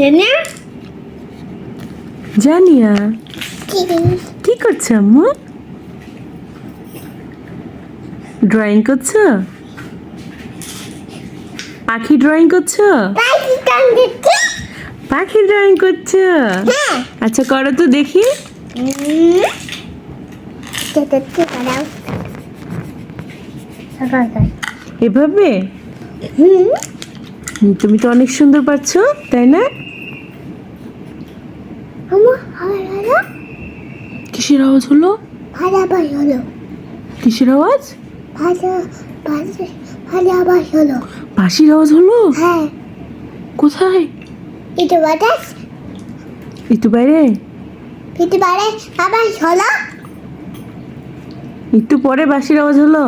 জানিয়া জানিয়া কি করছো আম্মু? ড্রয়িং করছো? পাখি ড্রয়িং করছো? পাখি ড্রয়িং করছো? আচ্ছা করো তো দেখি। এভাবে? তুমি তো অনেক সুন্দর পারছো, তাই না? কিসের আওয়াজ হলো? কিসের আওয়াজ? বাঁশির আওয়াজ হলো? হ্যাঁ, কোথায়? এটা বাতাস, একটু বাইরে? এটা বাড়ে আবার হলো। একটু পরে বাঁশির আওয়াজ হলো?